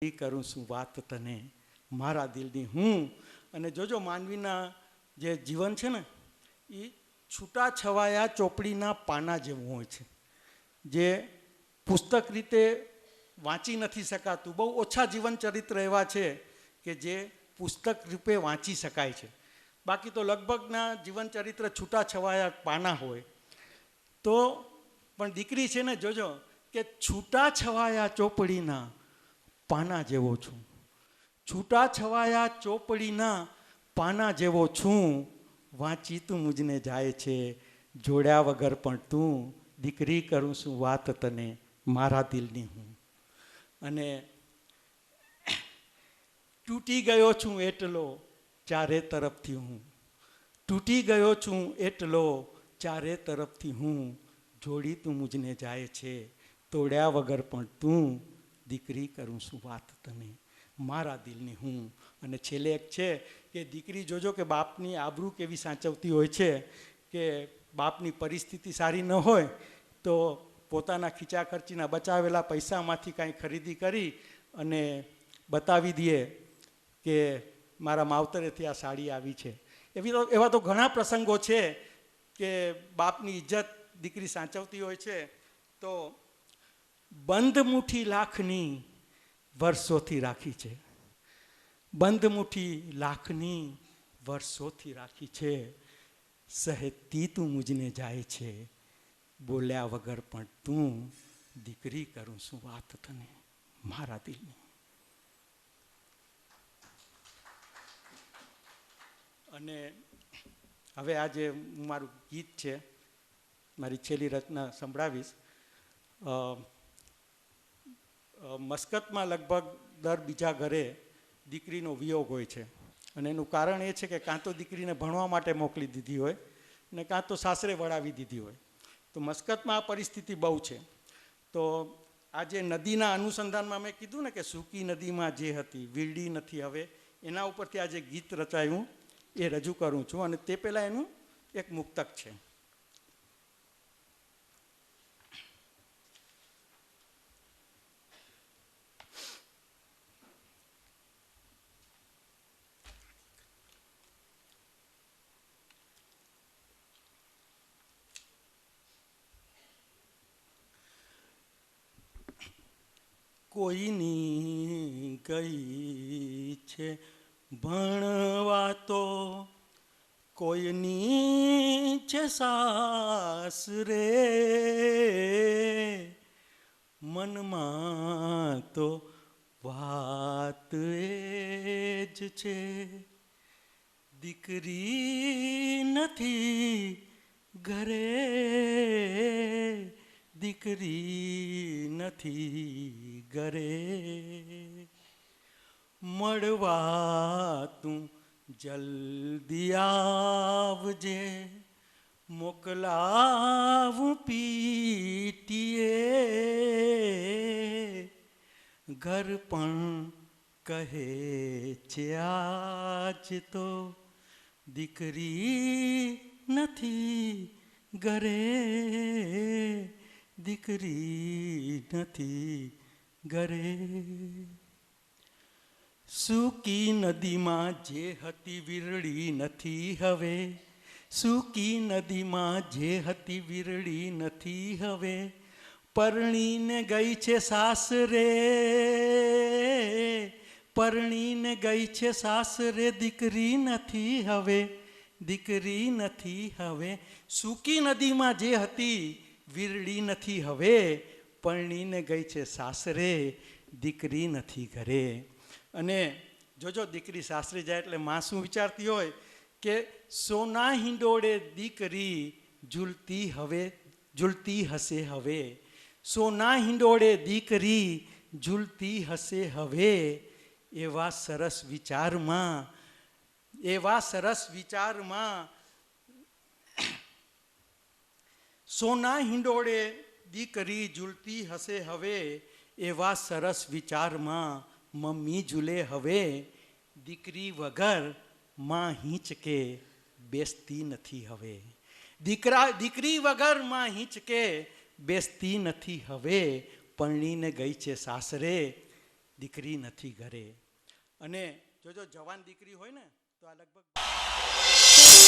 કરું છું વાત તને મારા દિલની હું. અને જોજો માનવીના જે જીવન છે ને એ છૂટા છવાયા ચોપડીના પાના જેવું હોય છે, જે પુસ્તક રીતે વાંચી નથી શકાતું. બહુ ઓછા જીવન ચરિત્ર એવા છે કે જે પુસ્તક રૂપે વાંચી શકાય છે. બાકી તો લગભગના જીવન ચરિત્ર છૂટા છવાયા પાના હોય. તો પણ દીકરી છે ને, જોજો કે છૂટા છવાયા ચોપડીના પાના જેવો છું, છૂટા છવાયા ચોપડીના પાના જેવો છું. વાંચી તું મુજને જાય છે, જોડ્યા વગર પણ તું. દીકરી કરું છું વાત તને મારા દિલની હું. અને તૂટી ગયો છું એટલો ચારે તરફથી હું, તૂટી ગયો છું એટલો ચારે તરફથી હું. જોડી તું મુજને જાય છે, તોડ્યા વગર પણ તું. દીકરી કરું છું વાત તને મારા દિલની હું. અને છેલ્લે એક છે કે દીકરી જોજો કે બાપની આબરૂ કેવી સાચવતી હોય છે, કે બાપની પરિસ્થિતિ સારી ન હોય તો પોતાના ખીચા ખર્ચીના બચાવેલા પૈસામાંથી કાંઈ ખરીદી કરી અને બતાવી દે કે મારા માવતરેથી આ સાડી આવી છે. એવા તો ઘણા પ્રસંગો છે કે બાપની ઇજ્જત દીકરી સાચવતી હોય છે. તો બંધ મુઠ્ઠી લાખની વર્ષોથી રાખી છે, બંધ મુઠ્ઠી લાખની વર્ષોથી રાખી છે. સહેતી તું મુજને જાય છે, બોલ્યા વગર પણ તું. દીકરી કરું છું વાત તને મારા દિલની. અને હવે આજે મારું ગીત છે, મારી છેલ્લી રચના સંભળાવીશ. મસ્કતમાં લગભગ દર બીજા ઘરે દીકરીનો વિયોગ હોય છે. અને એનું કારણ એ છે કે કાં તો દીકરીને ભણવા માટે મોકલી દીધી હોય ને કાં તો સાસરે વળાવી દીધી હોય. તો મસ્કતમાં આ પરિસ્થિતિ બહુ છે. તો આજે નદીના અનુસંધાનમાં મેં કીધું ને કે સૂકી નદીમાં જે હતી વીરડી નથી હવે, એના ઉપરથી આજે ગીત રચાયું એ રજૂ કરું છું. અને તે પહેલાં એનું એક મુક્તક છે. કોઈની ગઈ છે ભણવા તો કોઈની છે સાસરે, મનમાં તો વાત એ જ છે દીકરી નથી ઘરે, દીકરી નથી ઘરે. મળવા તું જલ્દી આવજે, મોકલાવું પીટીએ. ઘર પણ કહે છે આજ તો દીકરી નથી ઘરે, દીકરી નથી ઘરે. સૂકી નદીમાં જે હતી વીરડી નથી હવે, સૂકી નદીમાં જે હતી વીરડી નથી હવે. પરણીને ગઈ છે સાસરે, પરણીને ગઈ છે સાસરે. દીકરી નથી હવે, દીકરી નથી હવે. સૂકી નદીમાં જે હતી વીરડી નથી હવે, પરણીને ગઈ છે સાસરે. દીકરી નથી ઘરે. અને જોજો દીકરી સાસરે જાય એટલે માં શું વિચારતી હોય કે સોના હિંડોળે દીકરી ઝૂલતી હવે, ઝૂલતી હશે હવે. સોના હિંડોળે દીકરી ઝૂલતી હશે હવે. એવા સરસ વિચારમાં, એવા સરસ વિચારમાં સોના હિંડોળે દીકરી ઝૂલતી હશે હવે. એવા સરસ વિચારમાં મમ્મી ઝૂલે હવે. દીકરી વગર માં હિંચકે બેસતી નથી હવે, દીકરી વગર માં હિંચકે બેસતી નથી હવે. પરણીને ગઈ છે સાસરે, દીકરી નથી ઘરે. અને જો જવાન દીકરી હોય ને તો આ લગભગ